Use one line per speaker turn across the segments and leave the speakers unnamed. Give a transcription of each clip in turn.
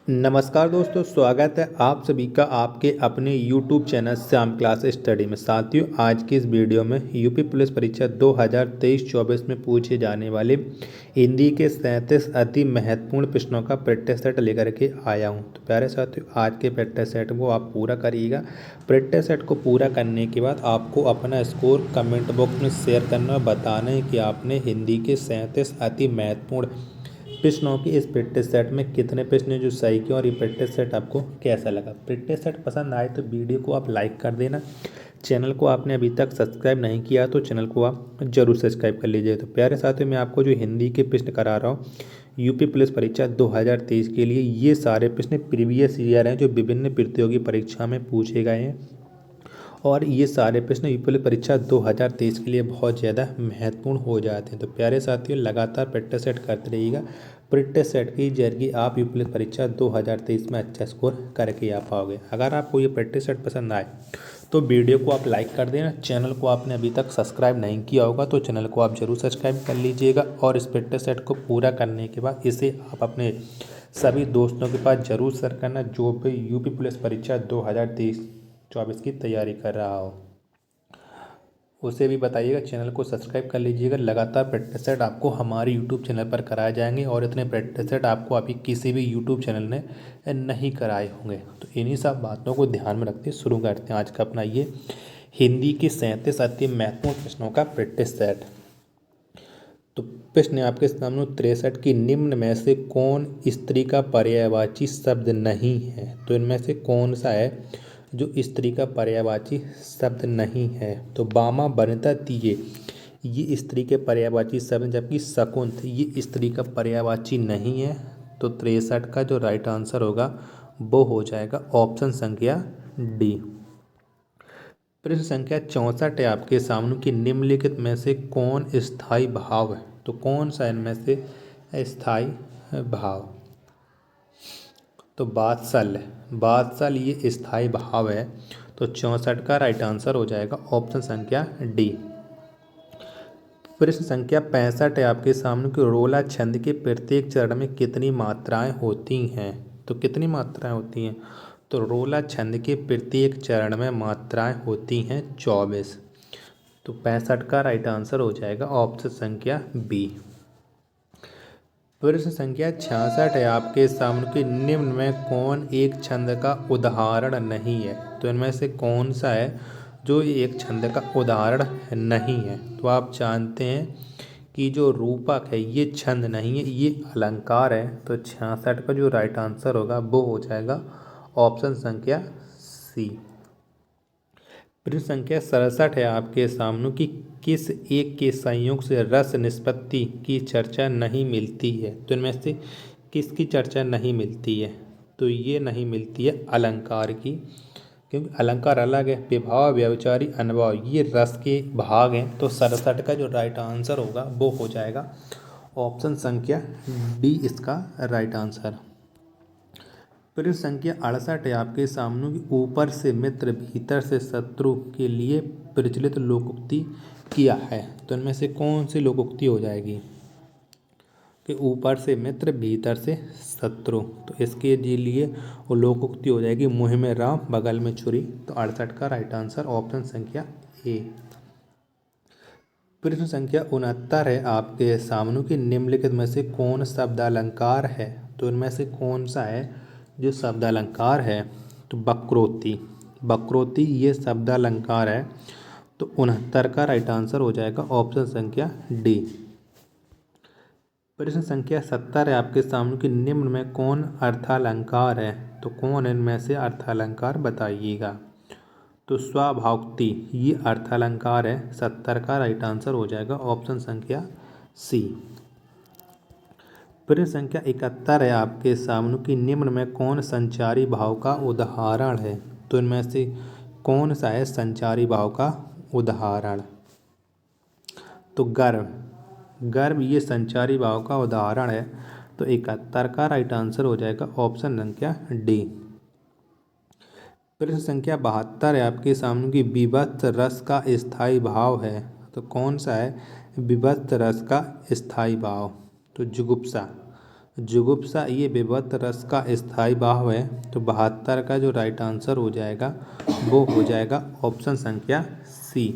नमस्कार दोस्तों, स्वागत है आप सभी का आपके अपने YouTube channel Shyam class study में। साथियों, आज की इस वीडियो में यूपी पुलिस परीक्षा 2023-24 में पूछे जाने वाले हिंदी के 37 अति महत्वपूर्ण प्रश्नों का प्रैक्टिस सेट लेकर के आया हूं। तो प्यारे साथियों, आज के प्रैक्टिस सेट को आप पूरा करिएगा। प्रैक्टिस सेट को पूरा करने के बाद आपको अपना स्कोर कमेंट बॉक्स में शेयर करना और बताना है कि आपने हिंदी के 37 अति महत्वपूर्ण प्रश्नों की इस प्रैक्टिस सेट में कितने प्रश्न जो सही किए और ये प्रैक्टिस सेट आपको कैसा लगा। प्रैक्टिस सेट पसंद आए तो वीडियो को आप लाइक कर देना। चैनल को आपने अभी तक सब्सक्राइब नहीं किया तो चैनल को आप जरूर सब्सक्राइब कर लीजिए। तो प्यारे साथियों, मैं आपको जो हिंदी के प्रश्न करा रहा हूँ यूपी पुलिस परीक्षा 2023 के लिए, ये सारे प्रश्न प्रीवियस ईयर हैं जो विभिन्न प्रतियोगी परीक्षा में पूछे गए हैं और ये सारे प्रश्न यूपी पुलिस परीक्षा 2023 के लिए बहुत ज़्यादा महत्वपूर्ण हो जाते हैं। तो प्यारे साथियों, लगातार प्रैक्टिस सेट करते रहिएगा। प्रैक्टिस सेट की जरिए आप यूपी पुलिस परीक्षा 2023 में अच्छा स्कोर करके आ पाओगे। अगर आपको ये प्रैक्टिस सेट पसंद आए तो वीडियो को आप लाइक कर देना। चैनल को आपने अभी तक सब्सक्राइब नहीं किया होगा तो चैनल को आप जरूर सब्सक्राइब कर लीजिएगा और इस प्रैक्टिस सेट को पूरा करने के बाद इसे आप अपने सभी दोस्तों के पास जरूर शेयर करना जो भी यूपी पुलिस परीक्षा 2023-24 की तैयारी कर रहा हो। उसे भी बताइएगा, चैनल को सब्सक्राइब कर लीजिएगा। लगातार प्रैक्टिस सेट आपको हमारे यूट्यूब चैनल पर कराए जाएंगे और इतने प्रैक्टिस सेट आपको अभी किसी भी यूट्यूब चैनल ने नहीं कराए होंगे। तो इन्हीं सब बातों को ध्यान में रखते शुरू करते हैं आज का अपना ये हिंदी के 37 अति महत्वपूर्ण प्रश्नों का प्रैक्टिस सेट। तो प्रश्न आपके सामने 63 की निम्न में से कौन स्त्री का पर्यायवाची शब्द नहीं है। तो इनमें से कौन सा है जो स्त्री का पर्यायवाची शब्द नहीं है। तो बामा, वनिता, तीये ये स्त्री के पर्यायवाची शब्द, जबकि शकुंत ये स्त्री का पर्यायवाची नहीं है। तो 63 का जो राइट आंसर होगा वो हो जाएगा ऑप्शन संख्या डी। प्रश्न संख्या 64 है आपके सामने कि निम्नलिखित में से कौन स्थायी भाव है। तो कौन सा इनमें से स्थायी भाव। तो बात्सल्य, बात्सल्य ये स्थायी भाव है। तो 64 का राइट आंसर हो जाएगा ऑप्शन संख्या डी। प्रश्न संख्या 65 है आपके सामने कि रोला छंद के प्रत्येक चरण में कितनी मात्राएं होती हैं। तो कितनी मात्राएं होती हैं। तो रोला छंद के प्रत्येक चरण में मात्राएं होती हैं 24। तो 65 का राइट आंसर हो जाएगा ऑप्शन संख्या बी। प्रश्न संख्या 66 है आपके सामने कि निम्न में कौन एक छंद का उदाहरण नहीं है। तो इनमें से कौन सा है जो एक छंद का उदाहरण नहीं है। तो आप जानते हैं कि जो रूपक है ये छंद नहीं है, ये अलंकार है। तो 66 का जो राइट आंसर होगा वो हो जाएगा ऑप्शन संख्या सी। प्रश्न संख्या 67 है आपके सामने कि किस एक के संयोग से रस निष्पत्ति की चर्चा नहीं मिलती है। तो इनमें से किसकी चर्चा नहीं मिलती है। तो ये नहीं मिलती है अलंकार की, क्योंकि अलंकार अलग है। विभाव, व्यभिचारी, अनभाव ये रस के भाग हैं। तो 67 का जो राइट आंसर होगा वो हो जाएगा ऑप्शन संख्या डी, इसका राइट आंसर। प्रश्न संख्या 68 है आपके सामने कि ऊपर से मित्र भीतर से शत्रु के लिए प्रचलित लोकोक्ति किया है। तो इनमें से कौन सी लोकोक्ति हो जाएगी कि ऊपर से मित्र भीतर से शत्रु। तो इसके लिए वो लोकोक्ति हो जाएगी मुँह में राम बगल में छुरी। तो 68 का राइट आंसर ऑप्शन संख्या ए। प्रश्न संख्या 69 है आपके सामने कि निम्नलिखित में से कौन शब्द अलंकार है। तो इनमें से कौन सा है जो शब्द अलंकार है। तो वक्रोक्ति, वक्रोक्ति ये शब्द अलंकार है। तो 69 का राइट आंसर हो जाएगा ऑप्शन संख्या डी। प्रश्न संख्या 70 है आपके सामने कि निम्न में कौन अर्थालंकार है। तो कौन इनमें से अर्थालंकार बताइएगा। तो स्वाभावोक्ति ये अर्थालंकार है। 70 का राइट आंसर हो जाएगा ऑप्शन संख्या सी। प्रश्न संख्या 71 है आपके सामने कि निम्न में कौन संचारी भाव का उदाहरण है। तो इनमें से कौन सा है संचारी भाव का उदाहरण। तो गर्व, गर्व ये संचारी भाव का उदाहरण है। तो 71 का राइट आंसर हो जाएगा ऑप्शन संख्या डी। प्रश्न संख्या 72 है आपके सामने कि विभक्त रस का स्थायी भाव है। तो कौन सा है विभक्त रस का स्थायी भाव। तो जुगुप्सा, जुगुप्सा ये विभक्त रस का स्थायी भाव है। तो 72 का जो राइट आंसर हो जाएगा वो हो जाएगा ऑप्शन संख्या सी।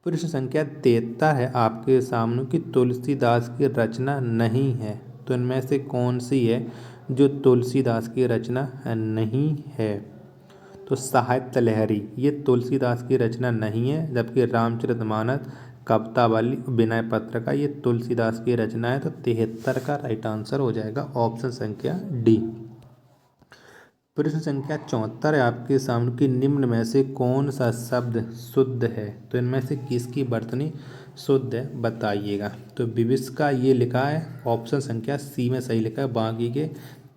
प्रश्न संख्या 73 है आपके सामने कि तुलसीदास की रचना नहीं है। तो इनमें से कौन सी है जो तुलसीदास की रचना नहीं है। तो साहित्य लहरी ये तुलसीदास की रचना नहीं है, जबकि रामचरितमानस, कवितावली, विनय पत्रिका ये तुलसीदास की रचना है। तो 73 का राइट आंसर हो जाएगा ऑप्शन संख्या डी। प्रश्न संख्या 74 है आपके सामने कि निम्न में से कौन सा शब्द शुद्ध है। तो इनमें से किसकी वर्तनी शुद्ध है बताइएगा। तो विविष्का ये लिखा है, ऑप्शन संख्या सी में सही लिखा है, बाकी के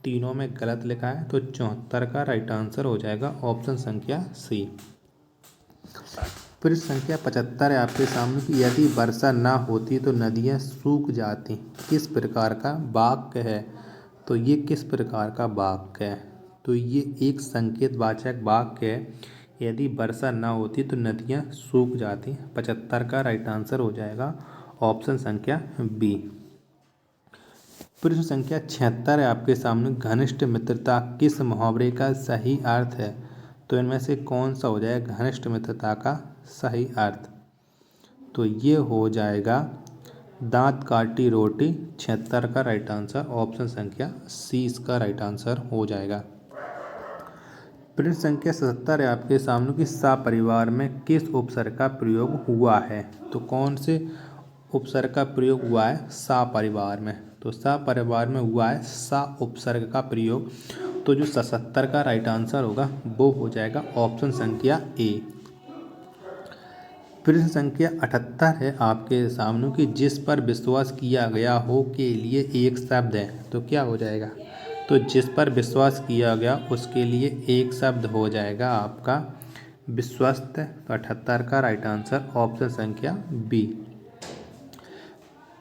तीनों में गलत लिखा है। तो 74 का राइट आंसर हो जाएगा ऑप्शन संख्या सी। प्रश्न संख्या 75 है आपके सामने कि यदि वर्षा ना होती तो नदियाँ सूख जाती, किस प्रकार का वाक्य है। तो ये किस प्रकार का वाक्य है। तो ये एक संकेतवाचक वाक्य है। यदि वर्षा ना होती तो नदियाँ सूख जाती। 75 का राइट आंसर हो जाएगा ऑप्शन संख्या बी। प्रश्न संख्या 76 है आपके सामने घनिष्ठ मित्रता किस मुहावरे का सही अर्थ है। तो इनमें से कौन सा हो जाएगा घनिष्ठ मित्रता का सही अर्थ। तो ये हो जाएगा दांत काटी रोटी। 76 का राइट आंसर ऑप्शन संख्या सी इसका राइट आंसर हो जाएगा। प्रश्न संख्या 77 है आपके सामने कि सा परिवार में किस उपसर्ग का प्रयोग हुआ है। तो कौन से उपसर्ग का प्रयोग हुआ है सा परिवार में। तो सा परिवार में हुआ है सा उपसर्ग का प्रयोग। तो जो 77 का राइट आंसर होगा वो हो जाएगा ऑप्शन संख्या ए। प्रश्न संख्या 78 है आपके सामने कि जिस पर विश्वास किया गया हो के लिए एक शब्द है। तो क्या हो जाएगा। तो जिस पर विश्वास किया गया उसके लिए एक शब्द हो जाएगा आपका विश्वस्त। तो 78 का राइट आंसर ऑप्शन संख्या बी।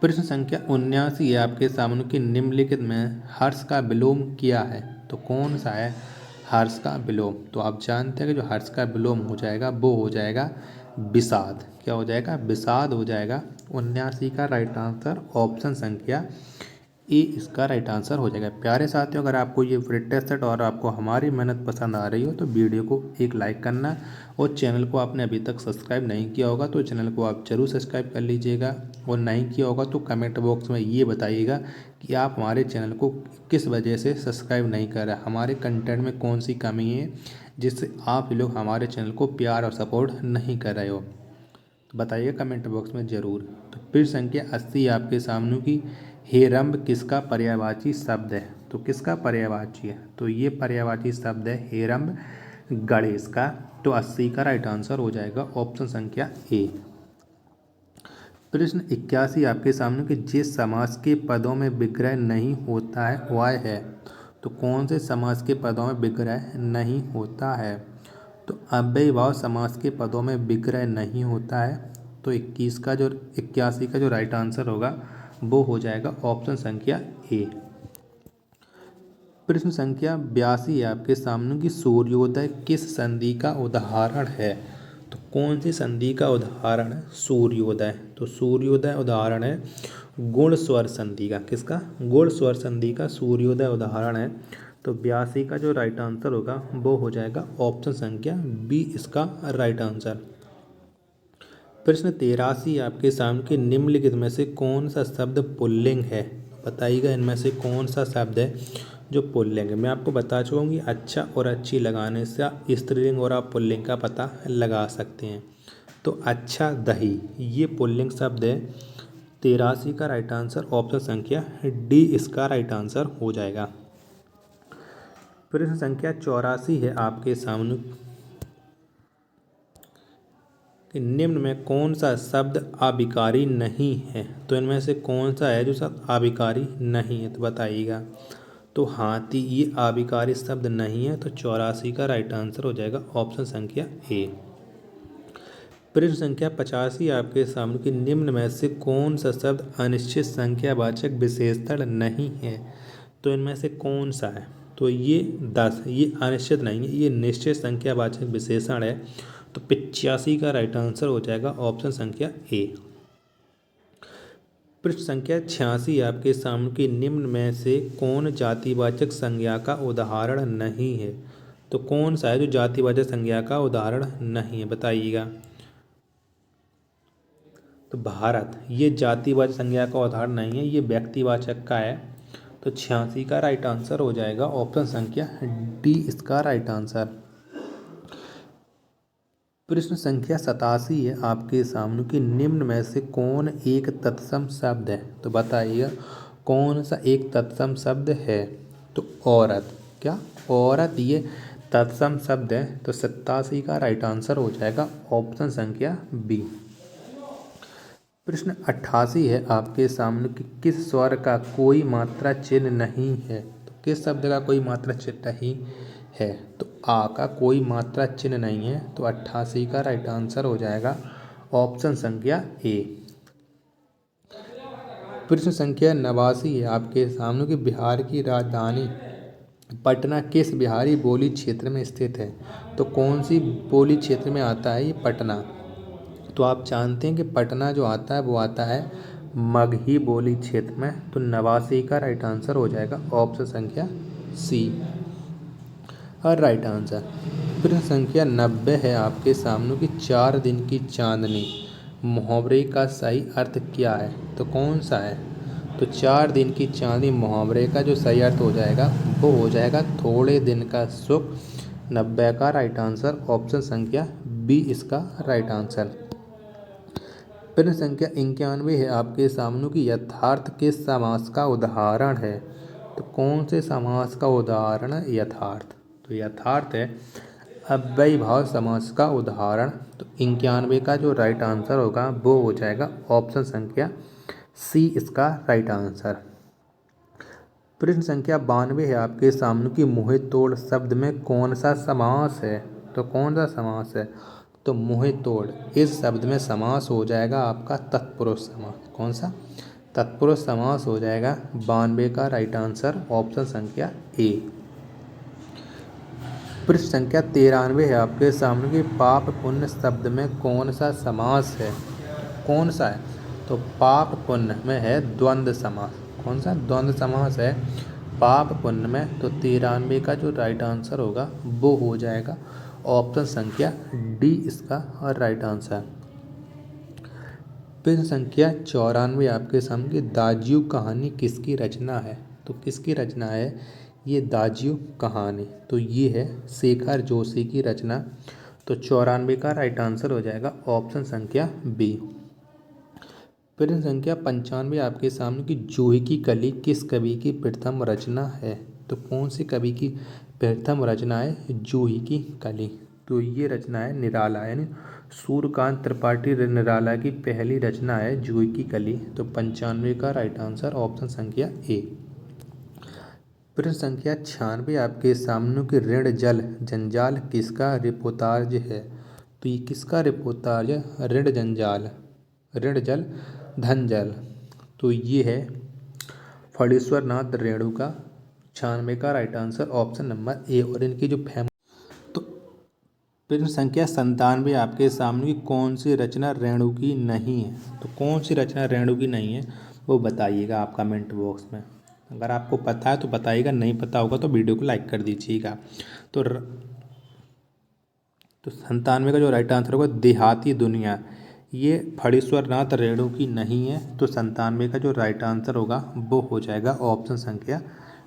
प्रश्न संख्या 79 है आपके सामने कि निम्नलिखित में हर्ष का विलोम किया है। तो कौन सा है हर्ष का विलोम। तो आप जानते हैं कि जो हर्ष का विलोम हो जाएगा वो हो जाएगा विषाद। क्या हो जाएगा विषाद हो जाएगा। 79 का राइट आंसर ऑप्शन संख्या ए इसका राइट आंसर हो जाएगा। प्यारे साथियों, अगर आपको ये फ्री टेस्ट सेट और आपको हमारी मेहनत पसंद आ रही हो तो वीडियो को एक लाइक करना, और चैनल को आपने अभी तक सब्सक्राइब नहीं किया होगा तो चैनल को आप जरूर सब्सक्राइब कर लीजिएगा, और नहीं किया होगा तो कमेंट बॉक्स में ये बताइएगा कि आप हमारे चैनल को किस वजह से सब्सक्राइब नहीं कर रहे, हमारे कंटेंट में कौन सी कमी है जिससे आप लोग हमारे चैनल को प्यार और सपोर्ट नहीं कर रहे हो। तो बताइएगा कमेंट बॉक्स में ज़रूर। तो फिर संख्या 80 आपके सामने की हेरम्ब किसका पर्यायवाची शब्द है। तो किसका पर्यायवाची है। तो ये पर्यायवाची शब्द है हेरम्ब गणेश का। तो 80 का राइट आंसर हो जाएगा ऑप्शन संख्या ए। प्रश्न 81 आपके सामने कि जिस समास के पदों में विग्रह नहीं होता है वह है। तो कौन से समास के पदों में विग्रह नहीं होता है। तो अव्ययी भाव समास के पदों में विग्रह नहीं होता है। तो 81 का जो राइट आंसर होगा वो हो जाएगा ऑप्शन संख्या ए। प्रश्न संख्या 82 है आपके सामने कि सूर्योदय किस संधि का उदाहरण है। तो कौन सी संधि का उदाहरण है सूर्योदय। तो सूर्योदय उदाहरण है गुण स्वर संधि का। किसका गुण स्वर संधि का सूर्योदय उदाहरण है। तो 82 का जो राइट आंसर होगा वो हो जाएगा ऑप्शन संख्या बी इसका राइट आंसर। प्रश्न 83 आपके सामने कि निम्नलिखित में से कौन सा शब्द पुल्लिंग है। बताइएगा इनमें से कौन सा शब्द है जो पुल्लिंग है। मैं आपको बता चुका हूँ कि अच्छा और अच्छी लगाने से स्त्रीलिंग और आप पुल्लिंग का पता लगा सकते हैं। तो अच्छा दही ये पुल्लिंग शब्द है। 83 का राइट आंसर ऑप्शन संख्या डी इसका राइट आंसर हो जाएगा। प्रश्न संख्या 84 है आपके सामने कि निम्न में कौन सा शब्द अभिकारी नहीं है। तो इनमें से कौन सा है जो शब्द अभिकारी नहीं है। तो बताइएगा। तो हाथी ये अभिकारी शब्द नहीं है। तो 84 का राइट आंसर हो जाएगा ऑप्शन संख्या ए। प्रश्न संख्या 85 आपके सामने कि निम्न में से कौन सा शब्द अनिश्चित संख्यावाचक विशेषण नहीं है। तो इनमें से कौन सा है। तो ये 10 ये अनिश्चित नहीं है, ये निश्चित संख्यावाचक विशेषण है। तो 85 का राइट आंसर हो जाएगा ऑप्शन संख्या ए। पृष्ठ संख्या 86 आपके सामने की निम्न में से कौन जातिवाचक संज्ञा का उदाहरण नहीं है। तो कौन सा है जो जातिवाचक संज्ञा का उदाहरण नहीं है, बताइएगा। तो भारत ये जातिवाचक संज्ञा का उदाहरण नहीं है, ये व्यक्तिवाचक का है। तो 86 का राइट आंसर हो जाएगा ऑप्शन संख्या डी इसका राइट आंसर। प्रश्न संख्या 87 है आपके सामने कि निम्न में से कौन एक तत्सम शब्द है। तो बताइए कौन सा एक तत्सम शब्द है। तो औरत, क्या औरत ये तत्सम शब्द है। तो 87 का राइट आंसर हो जाएगा ऑप्शन संख्या बी। प्रश्न 88 है आपके सामने कि किस स्वर का कोई मात्रा चिन्ह नहीं है। तो किस शब्द का कोई मात्रा चिन्ह नहीं है। तो आ का कोई मात्रा चिन्ह नहीं है। तो 88 का राइट आंसर हो जाएगा ऑप्शन संख्या ए। प्रश्न संख्या 89 है आपके सामने कि बिहार की राजधानी पटना किस बिहारी बोली क्षेत्र में स्थित है। तो कौन सी बोली क्षेत्र में आता है ये पटना। तो आप जानते हैं कि पटना जो आता है वो आता है मगही बोली क्षेत्र में। तो 89 का राइट आंसर हो जाएगा ऑप्शन संख्या सी और राइट आंसर। प्रश्न संख्या 90 है आपके सामने की 4 दिन की चांदनी मुहावरे का सही अर्थ क्या है। तो कौन सा है। तो 4 दिन की चांदनी मुहावरे का जो सही अर्थ हो जाएगा वो हो जाएगा थोड़े दिन का सुख। 90 का राइट आंसर ऑप्शन संख्या बी इसका राइट आंसर। प्रश्न संख्या 91 है आपके सामने की यथार्थ किस समास का उदाहरण है। तो कौन से समास का उदाहरण है यथार्थ। तो यथार्थ है अव्ययीभाव समास का उदाहरण। तो 91 का जो राइट आंसर होगा वो हो जाएगा ऑप्शन संख्या सी इसका राइट आंसर। प्रश्न संख्या 92 है आपके सामने की मुँह तोड़ शब्द में कौन सा समास है। तो कौन सा समास है। तो मुँह तोड़ इस शब्द में समास हो जाएगा आपका तत्पुरुष समास। कौन सा तत्पुरुष समास हो जाएगा। 92 का राइट आंसर ऑप्शन संख्या ए। प्रश्न संख्या 93 है आपके सामने की पाप पुण्य शब्द में कौन सा समास है। कौन सा है। तो पाप पुण्य में है द्वंद्व समास। कौन सा द्वंद्व समास है पाप पुण्य में। तो 93 का जो राइट आंसर होगा वो हो जाएगा ऑप्शन संख्या डी इसका और राइट आंसर। प्रश्न संख्या 94 आपके सामने की दाजियों कहानी किसकी रचना है। तो किसकी रचना है ये दाजियों कहानी। तो ये है शेखर जोशी की रचना। तो 94 का राइट आंसर हो जाएगा ऑप्शन संख्या बी। प्रश्न संख्या 95 आपके सामने की जूही की कली किस कवि की प्रथम रचना है। तो कौन से कवि की प्रथम रचना है जूही की कली। तो ये रचना है निराला यानी सूर्यकांत त्रिपाठी निराला की पहली रचना है जूही की कली। तो 95 का राइट आंसर ऑप्शन संख्या ए। प्रश्न संख्या 96 आपके सामने की ऋण जल जंजाल किसका रिपोर्टाज है। तो ये किसका रिपोर्टाज है ऋण जंजाल ऋण जल धन जल। तो ये है फणीश्वर नाथ रेणु का। 96 का right answer option number A. और इनकी जो तो प्रश्न संख्या 97 आपके सामने की कौन सी रचना रेणु की नहीं है। तो कौन सी रचना रेणु की नहीं है वो बताइएगा आप कमेंट बॉक्स में। अगर आपको पता है तो बताइएगा, नहीं पता होगा तो वीडियो को लाइक कर दीजिएगा। तो 97 का जो राइट आंसर होगा देहाती दुनिया ये फणीश्वर नाथ रेणु की नहीं है। तो 97 का जो राइट आंसर होगा वो हो जाएगा ऑप्शन संख्या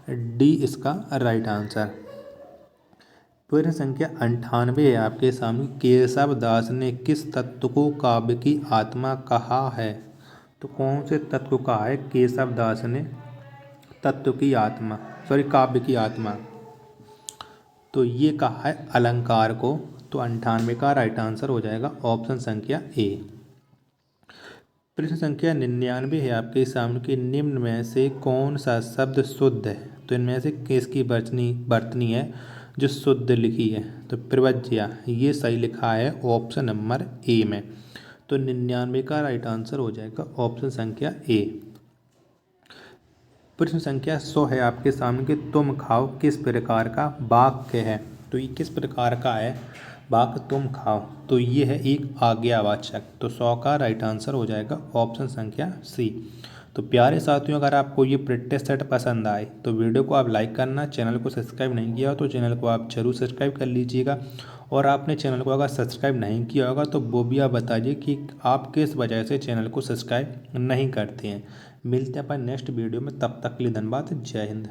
डी इसका राइट आंसर। प्रश्न संख्या 98 है आपके सामने केशव दास ने किस तत्व को काव्य की आत्मा कहा है। तो कौन से तत्व को कहा है केशव दास ने तत्व की आत्मा काव्य की आत्मा। तो ये कहा है अलंकार को। तो 98 का राइट आंसर हो जाएगा ऑप्शन संख्या ए। प्रश्न संख्या 99 है आपके सामने कि निम्न में से कौन सा शब्द शुद्ध है। तो इनमें से किसकी वर्तनी है जो शुद्ध लिखी है। तो प्रवज्या ये सही लिखा है ऑप्शन नंबर ए में। तो 99 का राइट आंसर हो जाएगा ऑप्शन संख्या ए। प्रश्न संख्या 100 है आपके सामने कि तुम खाओ किस प्रकार का वाक्य है। तो ये किस प्रकार का है वाक्य तुम खाओ। तो ये है एक आज्ञावाचक। तो 100 का राइट आंसर हो जाएगा ऑप्शन संख्या सी। तो प्यारे साथियों, अगर आपको ये प्रैक्टिस सेट पसंद आए तो वीडियो को आप लाइक करना, चैनल को सब्सक्राइब नहीं किया हो तो चैनल को आप जरूर सब्सक्राइब कर लीजिएगा। और आपने चैनल को अगर सब्सक्राइब नहीं किया होगा तो वो भी आप बताइए कि आप किस वजह से चैनल को सब्सक्राइब नहीं करते हैं। मिलते हैं अपन नेक्स्ट वीडियो में, तब तक के लिए धन्यवाद। जय हिंद।